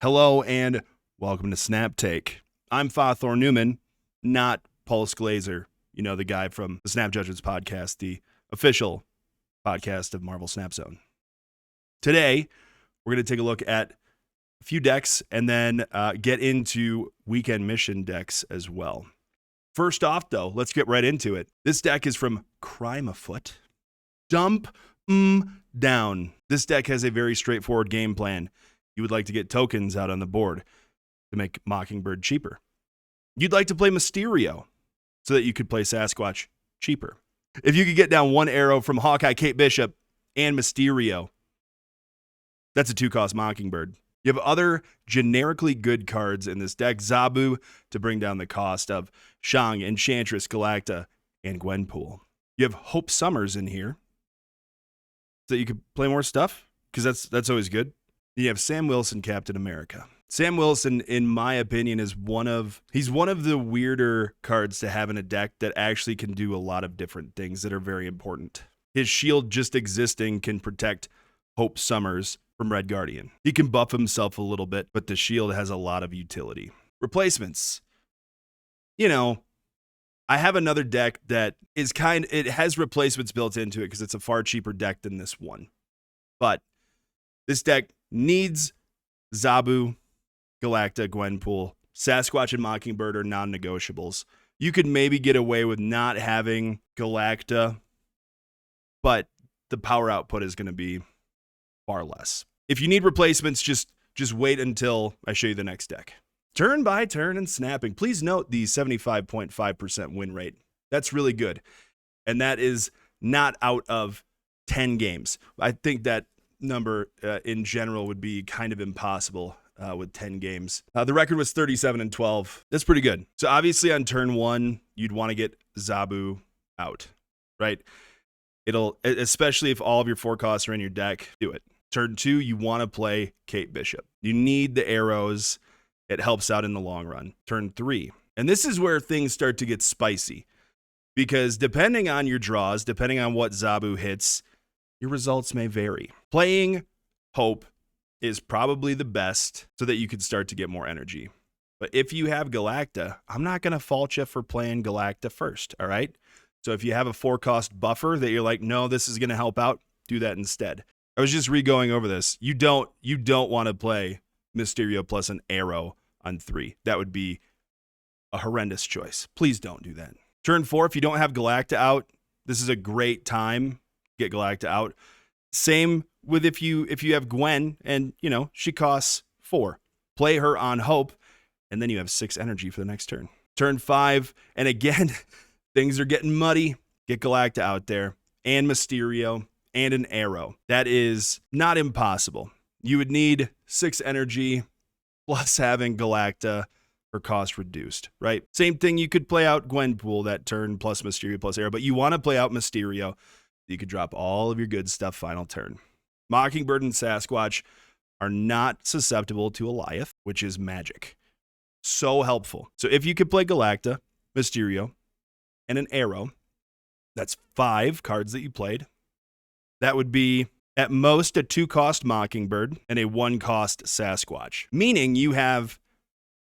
Hello and welcome to Snap Take. I'm Fathor Newman, not BlueSky. You know, the guy from the Snap Judges podcast, the official podcast of Marvel Snap Zone. Today, we're going to take a look at a few decks and then get into weekend mission decks as well. First off, though, let's get right into it. This deck is from Crimeafoot. Dump down. This deck has a very straightforward game plan. You would like to get tokens out on the board to make Mockingbird cheaper. You'd like to play Mysterio so that you could play Sasquatch cheaper. If you could get down one arrow from Hawkeye, Kate Bishop, and Mysterio, that's a 2-cost Mockingbird. You have other generically good cards in this deck. Zabu to bring down the cost of Shang, Enchantress, Galacta, and Gwenpool. You have Hope Summers in here so that you could play more stuff, because that's always good. You have Sam Wilson, Captain America. Sam Wilson, in my opinion, is one of the weirder cards to have in a deck that actually can do a lot of different things that are very important. His shield just existing can protect Hope Summers from Red Guardian. He can buff himself a little bit, but the shield has a lot of utility. Replacements. You know, I have another deck that is it has replacements built into it because it's a far cheaper deck than this one. But this deck needs Zabu, Galacta, Gwenpool. Sasquatch and Mockingbird are non-negotiables. You could maybe get away with not having Galacta, but the power output is going to be far less. If you need replacements, just wait until I show you the next deck. Turn by turn and snapping. Please note the 75.5% win rate. That's really good. And that is not out of 10 games. I think that number in general would be kind of impossible with 10 games. The record was 37-12. That's pretty good. So obviously on turn 1, you'd want to get Zabu out, right? Especially if all of your 4 costs are in your deck, do it. Turn 2, you want to play Kate Bishop. You need the arrows. It helps out in the long run. Turn 3. And this is where things start to get spicy, because depending on your draws, depending on what Zabu hits, your results may vary. Playing Hope is probably the best so that you can start to get more energy. But if you have Galacta, I'm not going to fault you for playing Galacta first, all right? So if you have a 4-cost buffer that you're like, no, this is going to help out, do that instead. I was just re-going over this. You don't want to play Mysterio plus an arrow on 3. That would be a horrendous choice. Please don't do that. Turn 4, if you don't have Galacta out, this is a great time. Get Galacta out. Same with if you have Gwen and, you know, she costs 4. Play her on Hope, and then you have 6 energy for the next turn. Turn 5, and again, things are getting muddy. Get Galacta out there, and Mysterio, and an arrow. That is not impossible. You would need 6 energy plus having Galacta for cost reduced, right? Same thing, you could play out Gwenpool that turn plus Mysterio plus arrow, but you want to play out Mysterio. You could drop all of your good stuff final turn. Mockingbird and Sasquatch are not susceptible to Eliath, which is magic. So helpful. So if you could play Galacta, Mysterio, and an arrow, that's 5 cards that you played. That would be at most a 2-cost Mockingbird and a 1-cost Sasquatch, meaning you have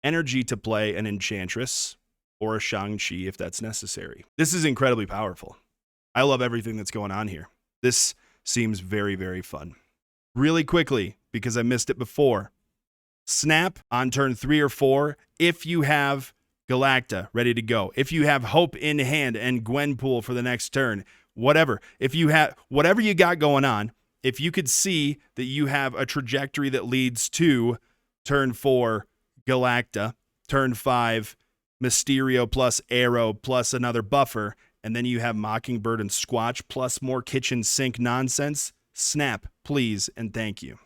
energy to play an Enchantress or a Shang-Chi if that's necessary. This is incredibly powerful. I love everything that's going on here. This seems very, very fun. Really quickly, because I missed it before, snap on turn 3 or 4 if you have Galacta ready to go. If you have Hope in hand and Gwenpool for the next turn, whatever. If you have whatever you got going on, if you could see that you have a trajectory that leads to turn 4, Galacta, turn 5, Mysterio plus arrow plus another buffer, and then you have Mockingbird and Squatch plus more kitchen sink nonsense, snap, please, and thank you.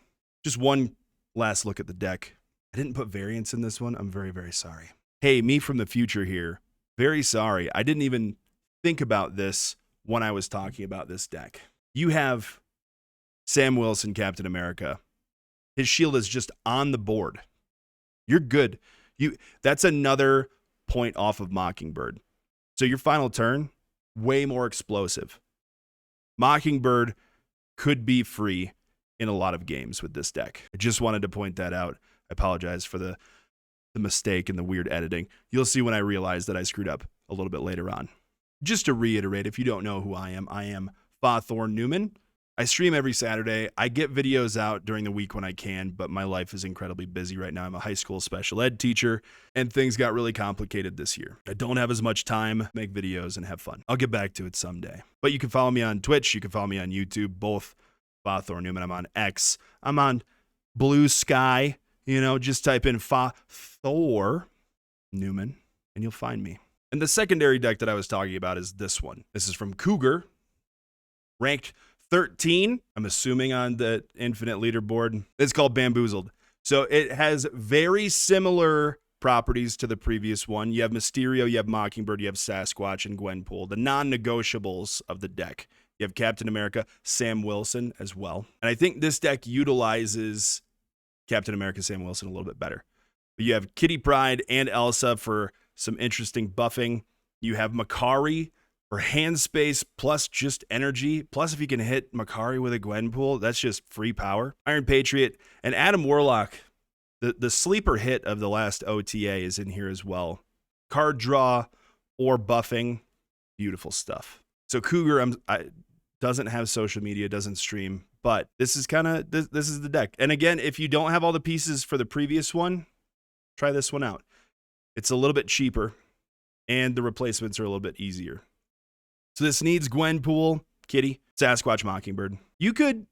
Just one last look at the deck. I didn't put variants in this one. I'm very, very sorry. Hey, me from the future here. Very sorry. I didn't even think about this when I was talking about this deck. You have Sam Wilson, Captain America. His shield is just on the board. You're good. That's another point off of Mockingbird. So your final turn, way more explosive. Mockingbird could be free in a lot of games with this deck. I just wanted to point that out. I apologize for the mistake and the weird editing. You'll see when I realize that I screwed up a little bit later on. Just to reiterate, if you don't know who I am Father Newman. I stream every Saturday. I get videos out during the week when I can, but my life is incredibly busy right now. I'm a high school special ed teacher, and things got really complicated this year. I don't have as much time to make videos and have fun. I'll get back to it someday. But you can follow me on Twitch. You can follow me on YouTube, both Father Newman. I'm on X. I'm on BlueSky. Just type in Thor Newman, and you'll find me. And the secondary deck that I was talking about is this one. This is from Cougar, ranked 13, I'm assuming, on the Infinite leaderboard. It's called Bamboozled. So it has very similar properties to the previous one. You have Mysterio, you have Mockingbird, you have Sasquatch, and Gwenpool, the non-negotiables of the deck. You have Captain America, Sam Wilson as well. And I think this deck utilizes Captain America, Sam Wilson a little bit better. But you have Kitty Pryde and Elsa for some interesting buffing. You have Makari for hand space plus just energy. Plus, if you can hit Makari with a Gwenpool, that's just free power. Iron Patriot and Adam Warlock, the sleeper hit of the last OTA, is in here as well. Card draw or buffing, beautiful stuff. So Cougar doesn't have social media, doesn't stream, but this is this is the deck. And again, if you don't have all the pieces for the previous one, try this one out. It's a little bit cheaper, and the replacements are a little bit easier. So this needs Gwenpool, Kitty, Sasquatch, Mockingbird. You could,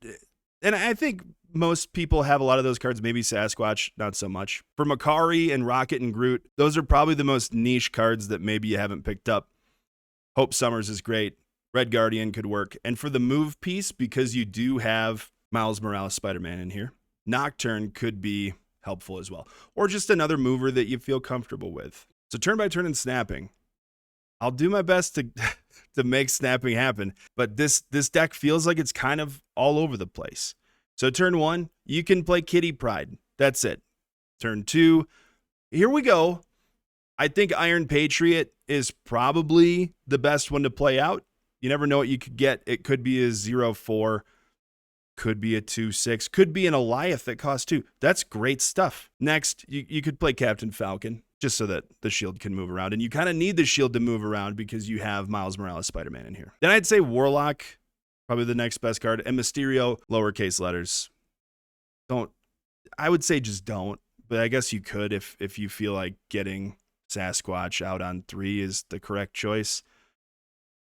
and I think most people have a lot of those cards, maybe Sasquatch, not so much. For Makari and Rocket and Groot, those are probably the most niche cards that maybe you haven't picked up. Hope Summers is great. Red Guardian could work. And for the move piece, because you do have Miles Morales Spider-Man in here, Nocturne could be helpful as well. Or just another mover that you feel comfortable with. So turn by turn and snapping. I'll do my best to make snapping happen, but this deck feels like it's kind of all over the place. So turn 1, you can play Kitty Pryde. That's it. Turn 2, here we go. I think Iron Patriot is probably the best one to play out. You never know what you could get. It could be a 0-4, could be a 2-6, could be an Goliath that costs 2. That's great stuff. Next, you could play Captain Falcon, just so that the shield can move around. And you kind of need the shield to move around because you have Miles Morales Spider-Man in here. Then I'd say Warlock, probably the next best card, and Mysterio, lowercase letters. I would say just don't, but I guess you could if you feel like getting Sasquatch out on 3 is the correct choice.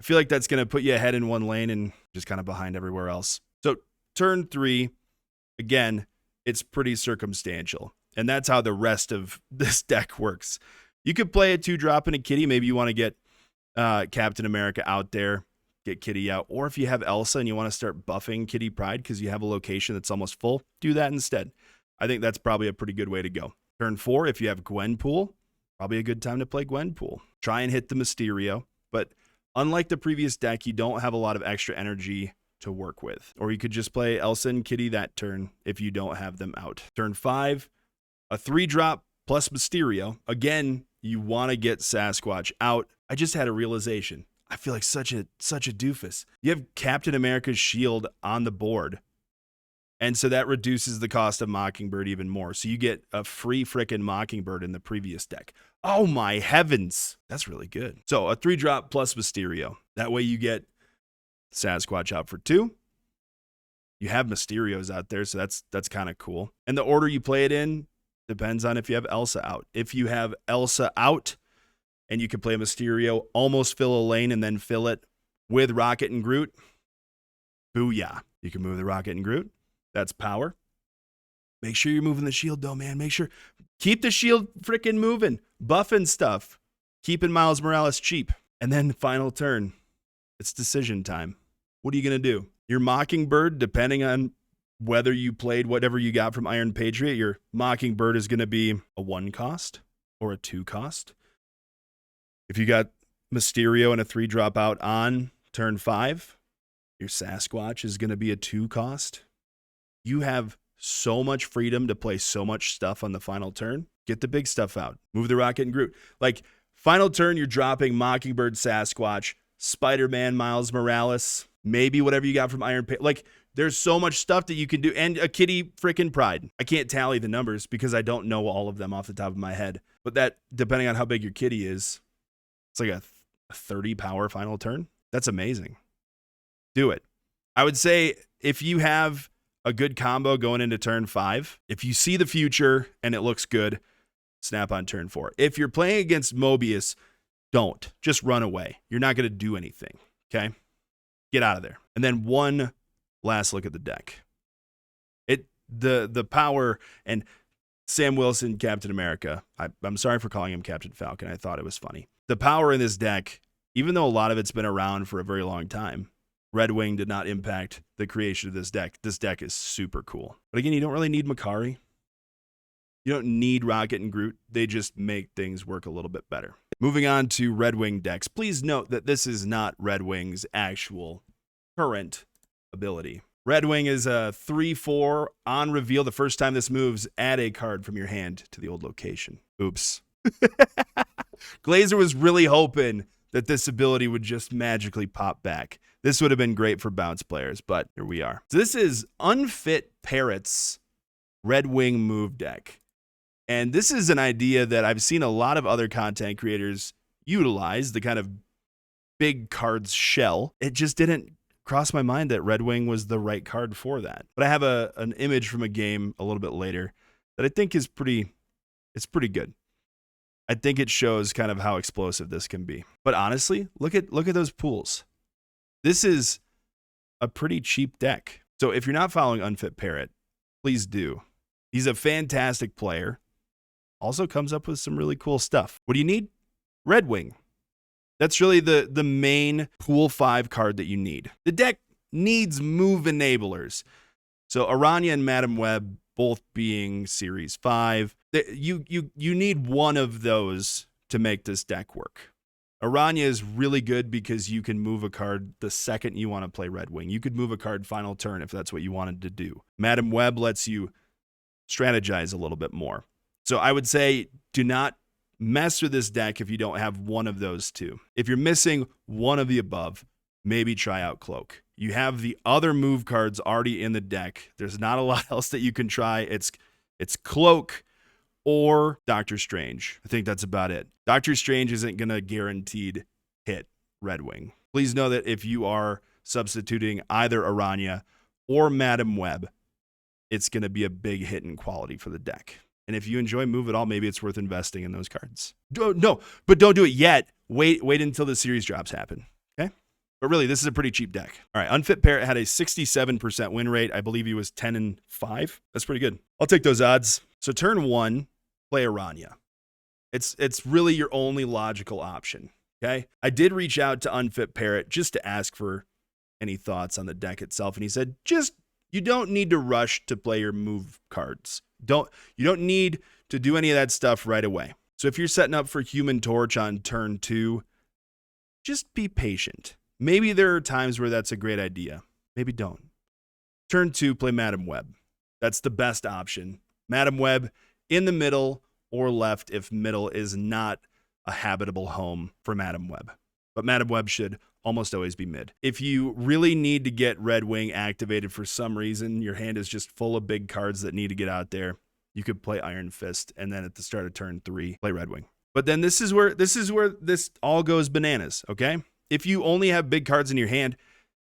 I feel like that's going to put you ahead in one lane and just kind of behind everywhere else. So turn 3, again, it's pretty circumstantial. And that's how the rest of this deck works. You could play a 2-drop in a Kitty. Maybe you want to get Captain America out there, get Kitty out. Or if you have Elsa and you want to start buffing Kitty Pryde because you have a location that's almost full, do that instead. I think that's probably a pretty good way to go. Turn 4, if you have Gwenpool, probably a good time to play Gwenpool. Try and hit the Mysterio. But unlike the previous deck, you don't have a lot of extra energy to work with. Or you could just play Elsa and Kitty that turn if you don't have them out. Turn 5, a 3-drop plus Mysterio. Again, you want to get Sasquatch out. I just had a realization. I feel like such a doofus. You have Captain America's shield on the board. And so that reduces the cost of Mockingbird even more. So you get a free frickin' Mockingbird in the previous deck. Oh my heavens. That's really good. So a 3-drop plus Mysterio. That way you get Sasquatch out for 2. You have Mysterios out there, so that's kind of cool. And the order you play it in depends on if you have Elsa out. If you have Elsa out and you can play Mysterio, almost fill a lane and then fill it with Rocket and Groot, booyah. You can move the Rocket and Groot. That's power. Make sure you're moving the shield, though, man. Make sure. Keep the shield freaking moving. Buffing stuff. Keeping Miles Morales cheap. And then final turn. It's decision time. What are you going to do? Your Mockingbird, depending on whether you played whatever you got from Iron Patriot, your Mockingbird is going to be a 1 cost or a 2 cost. If you got Mysterio and a 3-drop out on turn 5, your Sasquatch is going to be a 2 cost. You have so much freedom to play so much stuff on the final turn. Get the big stuff out. Move the Rocket and Groot. Like, final turn, you're dropping Mockingbird, Sasquatch, Spider-Man, Miles Morales, maybe whatever you got from Iron Patriot. Like, There's so much stuff that you can do. And a kitty freaking pride. I can't tally the numbers because I don't know all of them off the top of my head. But that, depending on how big your kitty is, it's like a 30 power final turn. That's amazing. Do it. I would say if you have a good combo going into turn 5, if you see the future and it looks good, snap on turn 4. If you're playing against Mobius, don't. Just run away. You're not going to do anything. Okay? Get out of there. And then one last look at the deck. The power, and Sam Wilson, Captain America. I'm sorry for calling him Captain Falcon. I thought it was funny. The power in this deck, even though a lot of it's been around for a very long time, Redwing did not impact the creation of this deck. This deck is super cool. But again, you don't really need Makari. You don't need Rocket and Groot. They just make things work a little bit better. Moving on to Redwing decks. Please note that this is not Redwing's actual current ability. Redwing is a 3/4 on reveal. The first time this moves, add a card from your hand to the old location. Oops. Glazer was really hoping that this ability would just magically pop back. This would have been great for bounce players, but here we are. So this is Unfit Parrot's Redwing move deck. And this is an idea that I've seen a lot of other content creators utilize, the kind of big cards shell. It just didn't cross my mind that Redwing was the right card for that. But I have an image from a game a little bit later that I think is pretty good. I think it shows kind of how explosive this can be. But honestly, look at those pools. This is a pretty cheap deck. So if you're not following Unfit Parrot, please do. He's a fantastic player. Also comes up with some really cool stuff. What do you need? Redwing. That's really the main pool 5 card that you need. The deck needs move enablers. So Aranya and Madam Web both being Series 5. You need one of those to make this deck work. Aranya is really good because you can move a card the second you want to play Redwing. You could move a card final turn if that's what you wanted to do. Madam Web lets you strategize a little bit more. So I would say do not mess with this deck if you don't have one of those two. If you're missing one of the above, maybe try out Cloak. You have the other move cards already in the deck. There's not a lot else that you can try. It's Cloak or Doctor Strange. I think that's about it. Doctor Strange isn't going to guaranteed hit Redwing. Please know that if you are substituting either Aranya or Madam Web, it's going to be a big hit in quality for the deck. And if you enjoy move at all, maybe it's worth investing in those cards. No, but don't do it yet. Wait until the series drops happen. Okay? But really, this is a pretty cheap deck. All right, Unfit Parrot had a 67% win rate. I believe he was 10-5. That's pretty good. I'll take those odds. So turn 1, play Aranya. It's really your only logical option. Okay? I did reach out to Unfit Parrot just to ask for any thoughts on the deck itself, and he said, you don't need to rush to play your move cards. You don't need to do any of that stuff right away. So if you're setting up for Human Torch on turn 2, just be patient. Maybe there are times where that's a great idea. Maybe don't. Turn 2, play Madam Web. That's the best option. Madam Web in the middle or left if middle is not a habitable home for Madam Web. But Madam Web should almost always be mid. If you really need to get Redwing activated for some reason, your hand is just full of big cards that need to get out there, you could play Iron Fist, and then at the start of turn 3, play Redwing. But then this is where this all goes bananas, okay? If you only have big cards in your hand,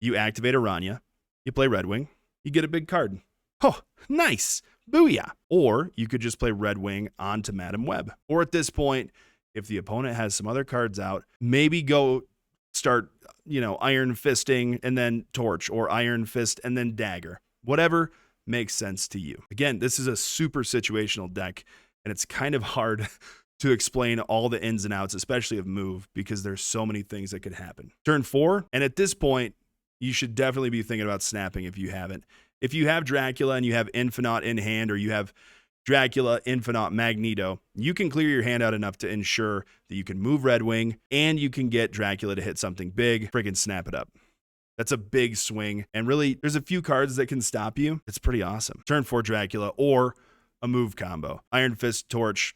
you activate Aranya, you play Redwing, you get a big card. Oh, nice. Booyah. Or you could just play Redwing onto Madam Web. Or at this point, if the opponent has some other cards out, maybe go start, Iron Fisting and then Torch, or Iron Fist and then Dagger. Whatever makes sense to you. Again, this is a super situational deck, and it's kind of hard to explain all the ins and outs, especially of move, because there's so many things that could happen. Turn 4, and at this point, you should definitely be thinking about snapping if you haven't. If you have Dracula and you have Infinite in hand, or you have Dracula, Infinite, Magneto, you can clear your hand out enough to ensure that you can move Redwing and you can get Dracula to hit something big. Friggin' snap it up. That's a big swing. And really, there's a few cards that can stop you. It's pretty awesome. Turn 4 Dracula or a move combo. Iron Fist, Torch,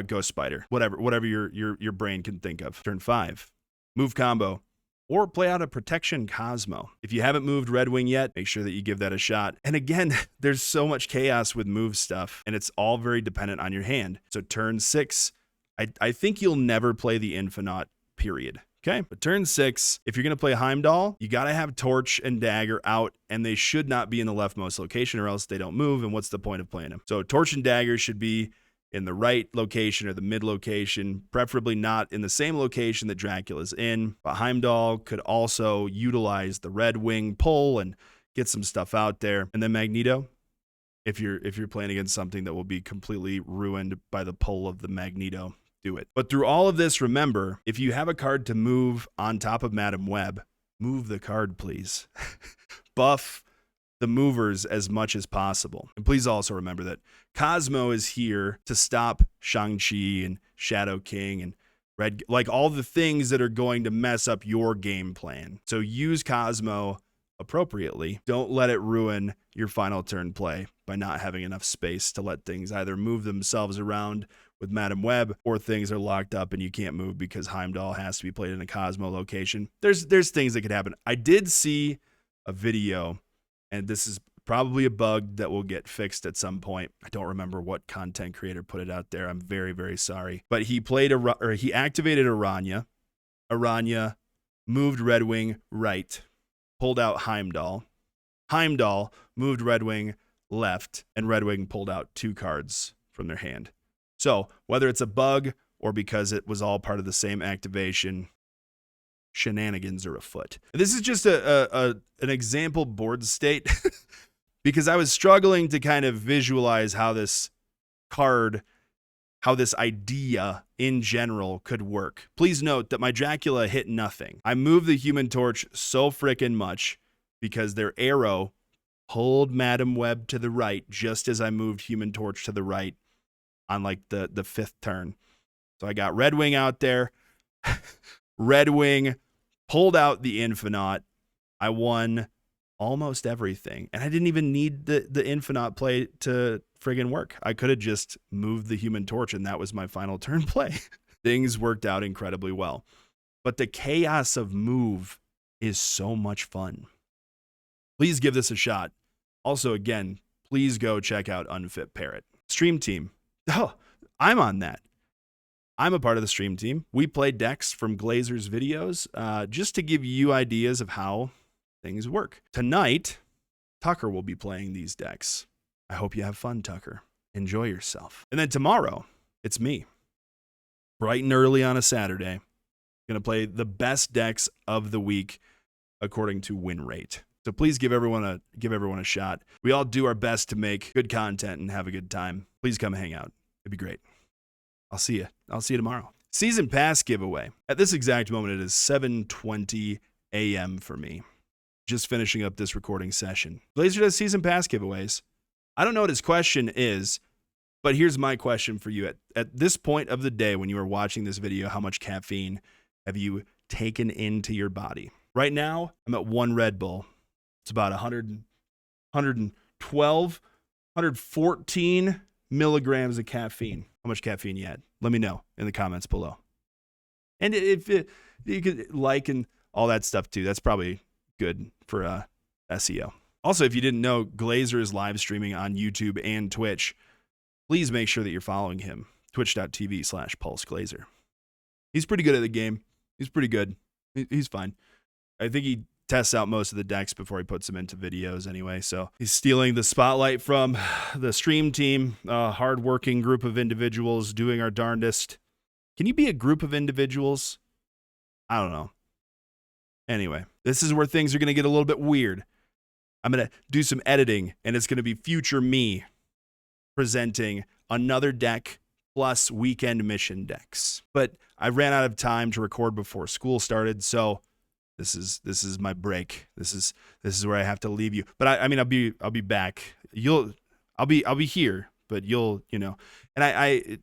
Ghost Spider. Whatever your brain can think of. Turn 5. Move combo or play out a Protection Cosmo. If you haven't moved Redwing yet, make sure that you give that a shot. And again, there's so much chaos with move stuff, and it's all very dependent on your hand. So turn 6, I think you'll never play the Infinaut, period. Okay, but turn 6, if you're going to play Heimdall, you got to have Torch and Dagger out, and they should not be in the leftmost location or else they don't move, and what's the point of playing them? So Torch and Dagger should be in the right location or the mid location, preferably not in the same location that Dracula's in. But Heimdall could also utilize the Redwing pull and get some stuff out there. And then Magneto, if you're playing against something that will be completely ruined by the pull of the Magneto, do it. But through all of this, remember, if you have a card to move on top of Madam Web, move the card, please. Buff the movers as much as possible. And please also remember that Cosmo is here to stop Shang-Chi and Shadow King and Red, like all the things that are going to mess up your game plan. So use Cosmo appropriately. Don't let it ruin your final turn play by not having enough space to let things either move themselves around with Madam Web, or things are locked up and you can't move because Heimdall has to be played in a Cosmo location. There's things that could happen. I did see a video, and this is probably a bug that will get fixed at some point. I don't remember what content creator put it out there. I'm very, very sorry. But he he activated Aranya. Aranya moved Redwing right, pulled out Heimdall. Heimdall moved Redwing left, and Redwing pulled out 2 cards from their hand. So whether it's a bug or because it was all part of the same activation, shenanigans are afoot. This is just an example board state because I was struggling to kind of visualize how this card, how this idea in general could work. Please note that my Dracula hit nothing. I moved the Human Torch so frickin' much because their arrow pulled Madam Web to the right just as I moved Human Torch to the right on like the 5th turn. So I got Redwing out there. Redwing pulled out the Infinaut. I won almost everything. And I didn't even need the Infinaut play to friggin' work. I could have just moved the Human Torch and that was my final turn play. Things worked out incredibly well. But the chaos of move is so much fun. Please give this a shot. Also, again, please go check out Unfit Parrot. Stream team. Oh, I'm on that. I'm a part of the stream team. We play decks from Glazer's videos just to give you ideas of how things work. Tonight, Tucker will be playing these decks. I hope you have fun, Tucker. Enjoy yourself. And then tomorrow, it's me. Bright and early on a Saturday. Going to play the best decks of the week according to win rate. So please give everyone a shot. We all do our best to make good content and have a good time. Please come hang out. It'd be great. I'll see you. I'll see you tomorrow. Season Pass giveaway. At this exact moment, it is 7:20 a.m. for me. Just finishing up this recording session. Glazer does Season Pass giveaways. I don't know what his question is, but here's my question for you. At this point of the day when you are watching this video, how much caffeine have you taken into your body? Right now, I'm at 1 Red Bull. It's about 112, 114 milligrams of caffeine. How much caffeine you had? Let me know in the comments below. And if you could like and all that stuff too, that's probably good for SEO. Also, if you didn't know, Glazer is live streaming on YouTube and Twitch. Please make sure that you're following him. Twitch.tv/PulseGlazer. He's pretty good at the game. He's pretty good. He's fine. I think he tests out most of the decks before he puts them into videos anyway. So he's stealing the spotlight from the stream team, a hardworking group of individuals doing our darndest. Can you be a group of individuals? I don't know. Anyway, this is where things are going to get a little bit weird. I'm going to do some editing, and it's going to be future me presenting another deck plus weekend mission decks. But I ran out of time to record before school started, so this is my break. This is where I have to leave you. But I mean I'll be back. I'll be here, but and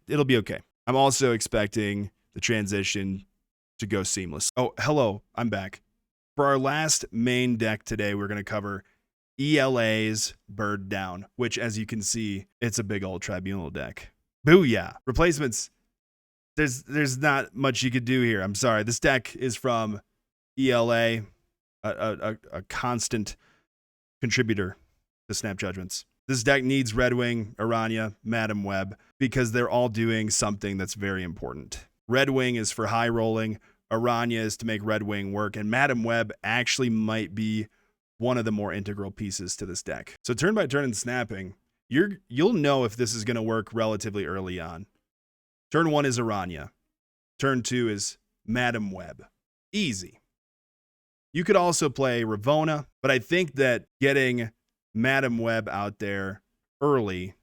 it'll be okay. I'm also expecting the transition to go seamless. Oh, hello, I'm back. For our last main deck today, we're going to cover ELA's Bird Down, which, as you can see, it's a big old tribunal deck. Booyah. Replacements. There's not much you could do here. I'm sorry. This deck is from ELA, a constant contributor to Snap Judgments. This deck needs Redwing, Aranya, Madam Web, because they're all doing something that's very important. Redwing is for high rolling, Aranya is to make Redwing work, and Madam Web actually might be one of the more integral pieces to this deck. So turn by turn and snapping, you'll know if this is going to work relatively early on. Turn 1 is Aranya. Turn 2 is Madam Web. Easy. You could also play Ravona, but I think that getting Madam Web out there early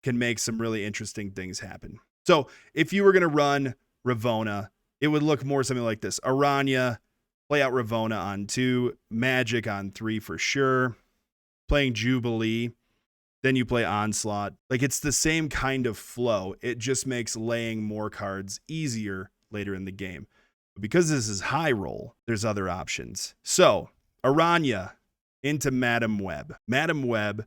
can make some really interesting things happen. So if you were going to run Ravona, it would look more something like this. Aranya, play out Ravona on 2, Magic on 3 for sure, playing Jubilee, then you play Onslaught. Like, it's the same kind of flow. It just makes laying more cards easier later in the game. But because this is high roll, there's other options. So Aranya into Madam Web. Madam Web,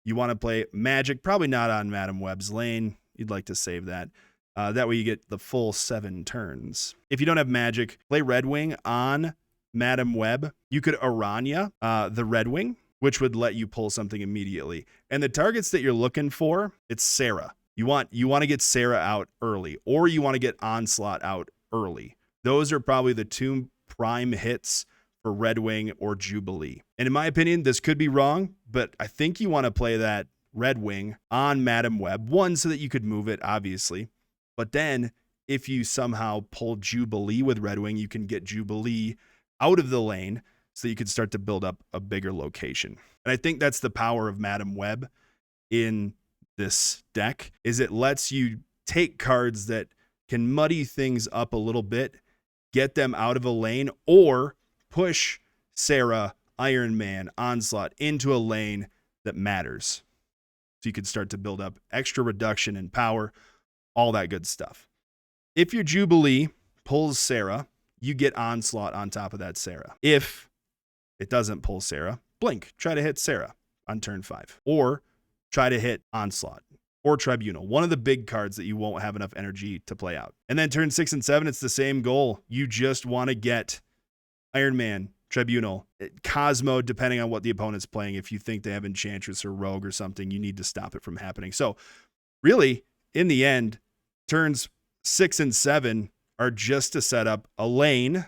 you want to play Magic, probably not on Madam Web's lane. You'd like to save that. That way you get the full 7 turns. If you don't have Magic, play Redwing on Madam Web. You could Aranya the Redwing, which would let you pull something immediately. And the targets that you're looking for, it's Sarah. You want to get Sarah out early, or you want to get Onslaught out early. Those are probably the 2 prime hits for Redwing or Jubilee. And in my opinion, this could be wrong, but I think you want to play that Redwing on Madam Web. 1, so that you could move it, obviously. But then if you somehow pull Jubilee with Redwing, you can get Jubilee out of the lane so that you can start to build up a bigger location. And I think that's the power of Madam Web in this deck, is it lets you take cards that can muddy things up a little bit, get them out of a lane, or push Sarah, Iron Man, Onslaught into a lane that matters. So you can start to build up extra reduction in power, all that good stuff. If your Jubilee pulls Sarah, you get Onslaught on top of that Sarah. If it doesn't pull Sarah, blink, try to hit Sarah on turn 5, or try to hit Onslaught or Tribunal, one of the big cards that you won't have enough energy to play out. And then turn 6 and 7, it's the same goal. You just want to get Iron Man, Tribunal, Cosmo, depending on what the opponent's playing. If you think they have Enchantress or Rogue or something, you need to stop it from happening. So really, in the end, turns 6 and 7 are just to set up a lane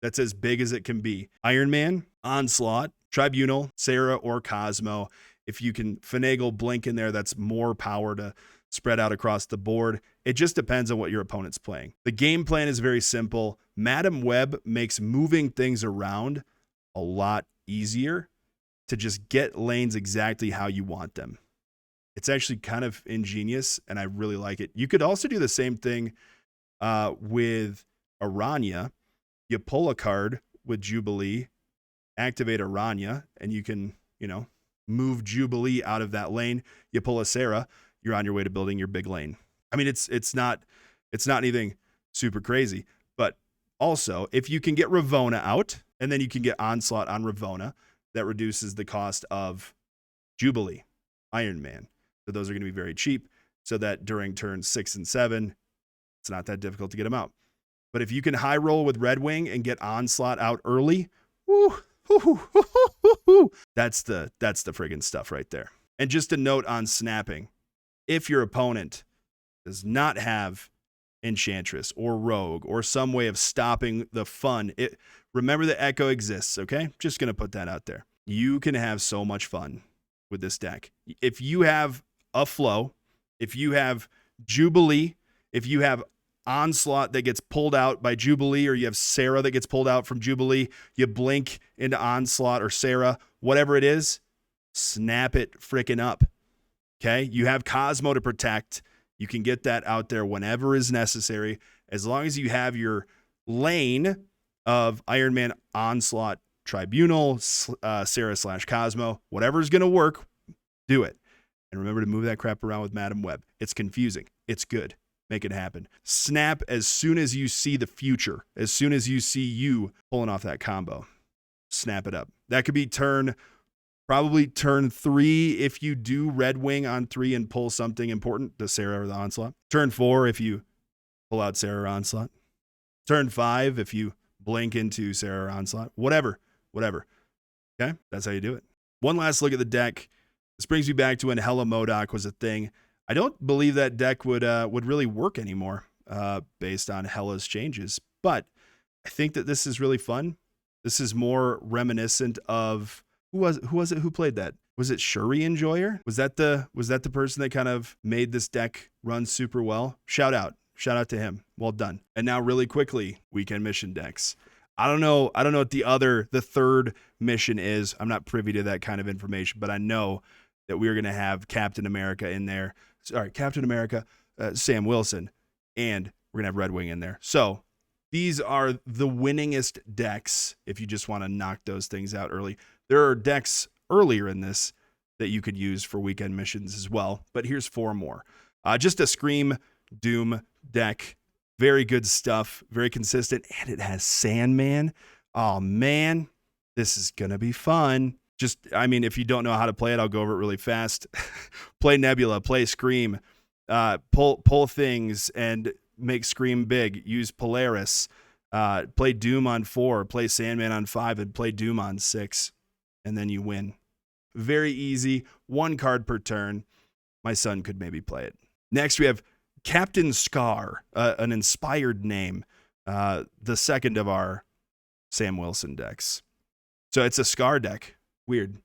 that's as big as it can be. Iron Man, Onslaught, Tribunal, Sarah, or Cosmo. If you can finagle Blink in there, that's more power to spread out across the board. It just depends on what your opponent's playing. The game plan is very simple. Madam Web makes moving things around a lot easier to just get lanes exactly how you want them. It's actually kind of ingenious, and I really like it. You could also do the same thing with Aranya. You pull a card with Jubilee, activate Aranya, and you can, move Jubilee out of that lane. You pull a Sarah, you're on your way to building your big lane. I mean, it's not anything super crazy, but also if you can get Ravona out, and then you can get Onslaught on Ravona, that reduces the cost of Jubilee, Iron Man. So those are going to be very cheap, so that during turns 6 and 7, it's not that difficult to get them out. But if you can high roll with Redwing and get Onslaught out early, that's the friggin' stuff right there. And just a note on snapping. If your opponent does not have Enchantress or Rogue or some way of stopping the fun, remember that Echo exists, okay? Just going to put that out there. You can have so much fun with this deck. If you have a flow, if you have Jubilee, if you have Onslaught that gets pulled out by Jubilee, or you have Sarah that gets pulled out from Jubilee, you blink into Onslaught or Sarah, whatever it is, snap it frickin' up. Okay? You have Cosmo to protect. You can get that out there whenever is necessary, as long as you have your lane of Iron Man, Onslaught, Tribunal, Sarah/Cosmo, whatever's going to work, do it. And remember to move that crap around with Madam Web. It's confusing. It's good. Make it happen. Snap as soon as you see the future, as soon as you see you pulling off that combo. Snap it up. That could be probably turn 3 if you do Redwing on 3 and pull something important, the Sarah or the Onslaught. Turn 4 if you pull out Sarah or Onslaught. Turn 5 if you blink into Sarah or Onslaught, whatever. Okay, that's how you do it. One last look at the deck. This brings me back to when Hella Modoc was a thing. I don't believe that deck would really work anymore based on Hella's changes, but I think that this is really fun. This is more reminiscent of who was it who played that? Was it Shuri Enjoyer? Was that the person that kind of made this deck run super well? Shout out to him. Well done. And now really quickly, weekend mission decks. I don't know what the third mission is. I'm not privy to that kind of information, but I know that we're going to have Captain America in there. Sorry, Captain America, Sam Wilson, and we're going to have Redwing in there. So these are the winningest decks if you just want to knock those things out early. There are decks earlier in this that you could use for weekend missions as well, but here's 4 more. Just a Scream Doom deck. Very good stuff, very consistent, and it has Sandman. Oh, man, this is going to be fun. If you don't know how to play it, I'll go over it really fast. Play Nebula, play Scream, pull things and make Scream big. Use Polaris, play Doom on 4, play Sandman on 5, and play Doom on 6, and then you win. Very easy, 1 card per turn. My son could maybe play it. Next, we have Captain Scar, an inspired name, the second of our Sam Wilson decks. So it's a Scar deck. Weird.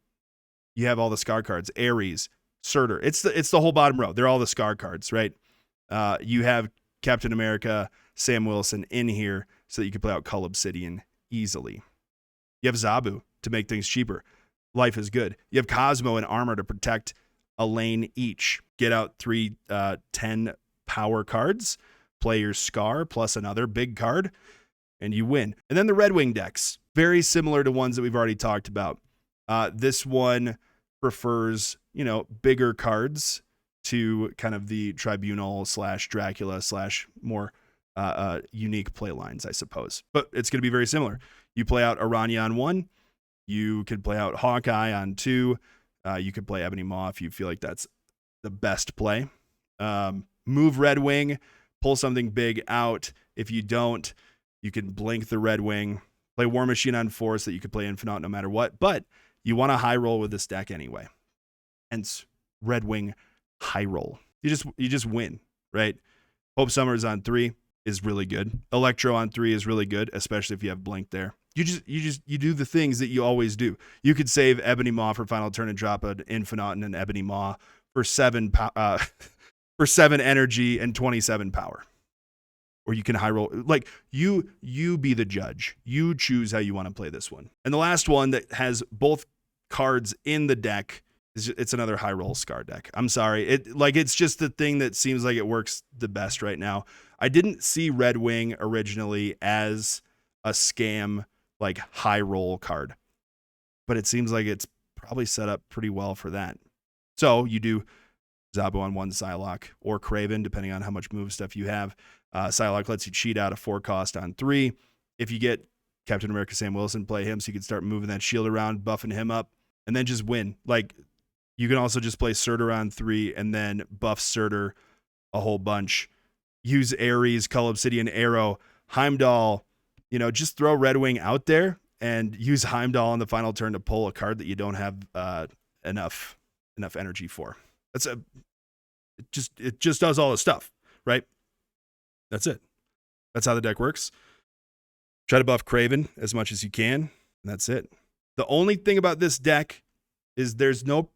You have all the Scar cards. Ares, Surtur. It's the whole bottom row. They're all the Scar cards, right? You have Captain America, Sam Wilson in here so that you can play out Cull Obsidian easily. You have Zabu to make things cheaper. Life is good. You have Cosmo and Armor to protect a lane each. Get out 3 10 power cards. Play your Scar plus another big card, and you win. And then the Redwing decks. Very similar to ones that we've already talked about. This one prefers, bigger cards to kind of the Tribunal / Dracula / more unique play lines, I suppose. But it's going to be very similar. You play out Aranya on 1. You could play out Hawkeye on 2. You could play Ebony Maw if you feel like that's the best play. Move Redwing, pull something big out. If you don't, you can blink the Redwing. Play War Machine on 4 so that you could play Infinite no matter what. But you want a high roll with this deck anyway. Hence, Redwing high roll. You just win, right? Hope Summers on 3 is really good. Electro on 3 is really good, especially if you have blink there. You do the things that you always do. You could save Ebony Maw for final turn and drop an Infinite and an Ebony Maw for 7 energy and 27 power. Or you can high roll. Like, you be the judge. You choose how you want to play this one. And the last one that has both cards in the deck it's another high roll Scar deck. I'm sorry. It's just the thing that seems like it works the best right now. I didn't see Redwing originally as a scam, like high roll card, but it seems like it's probably set up pretty well for that. So you do Zabu on 1 Psylocke or Kraven, depending on how much move stuff you have. Psylocke lets you cheat out a 4 cost on 3. If you get Captain America Sam Wilson, play him so you can start moving that shield around, buffing him up, and then just win. Like, you can also just play Surtur on 3 and then buff Surtur a whole bunch. Use Ares, Cull Obsidian, Arrow, Heimdall. Just throw Redwing out there and use Heimdall on the final turn to pull a card that you don't have enough energy for. It just does all the stuff, right? That's it. That's how the deck works. Try to buff Kraven as much as you can, and that's it. The only thing about this deck is there's no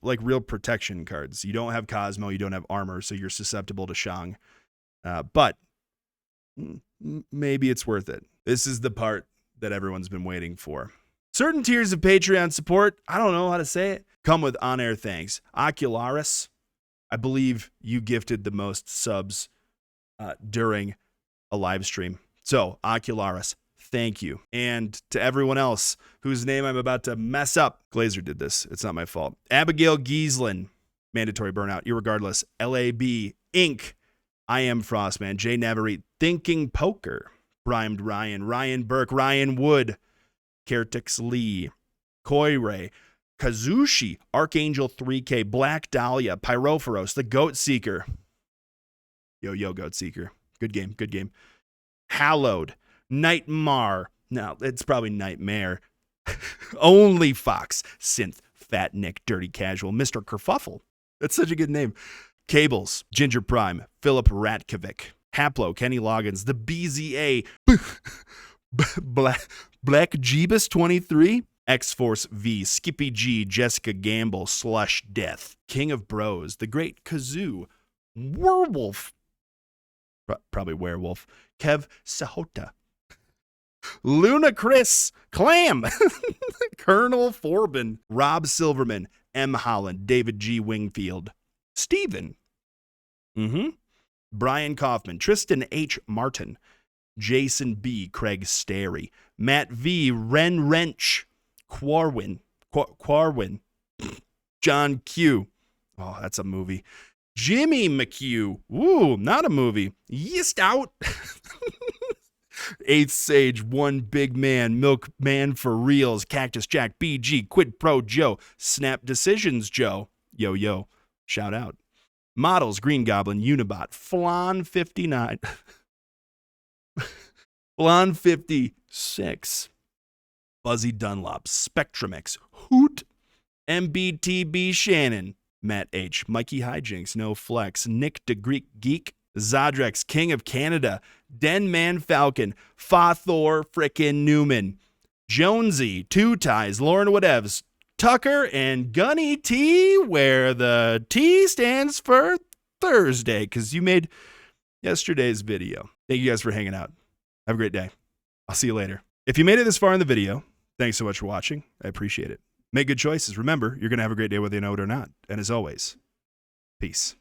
like real protection cards. You don't have Cosmo, you don't have armor, so you're susceptible to Shang. But maybe it's worth it. This is the part that everyone's been waiting for. Certain tiers of Patreon support, I don't know how to say it, come with on-air thanks. Ocularis, I believe you gifted the most subs during a live stream. So, Ocularis, thank you. And to everyone else whose name I'm about to mess up, Glazer did this. It's not my fault. Abigail Gieslin, mandatory burnout, irregardless. LAB, Inc., I Am Frostman, Jay Navarrete, Thinking Poker, Primed Ryan, Ryan Burke, Ryan Wood, Kertix Lee, Koi Ray, Kazushi, Archangel 3K, Black Dahlia, Pyrophoros, The Goat Seeker. Yo, Goat Seeker. Good game. Hallowed, Nightmare. No, it's probably Nightmare. Only Fox. Synth. Fat Nick. Dirty Casual. Mr. Kerfuffle. That's such a good name. Cables. Ginger Prime. Philip Ratkovic. Haplo. Kenny Loggins. The BZA. Black Jeebus 23. X-Force V. Skippy G. Jessica Gamble. Slush Death. King of Bros. The Great Kazoo. Werewolf. Probably werewolf. Kev Sahota. Luna Chris. Clam. Colonel Forbin. Rob Silverman. M. Holland. David G. Wingfield. Steven. Brian Kaufman. Tristan H. Martin. Jason B. Craig Starey. Matt V. Ren Wrench. Quarwin. John Q. Oh, that's a movie. Jimmy McHugh. Ooh, not a movie. Yist out. Eighth Sage, One Big Man, Milkman for Reals, Cactus Jack, BG, Quid Pro Joe, Snap Decisions Joe. Yo. Shout out. Models, Green Goblin, Unibot, Flan 59. Flan 56. Buzzy Dunlop, Spectrumx, Hoot, MBTB Shannon, Matt H, Mikey Hijinks, No Flex, Nick the Greek Geek, Zodrex, King of Canada, Denman Falcon, Fathor frickin' Newman, Jonesy, Two Ties, Lauren Whatevs, Tucker, and Gunny T, where the T stands for Thursday, because you made yesterday's video. Thank you guys for hanging out. Have a great day. I'll see you later. If you made it this far in the video, thanks so much for watching. I appreciate it. Make good choices. Remember, you're going to have a great day whether you know it or not. And as always, peace.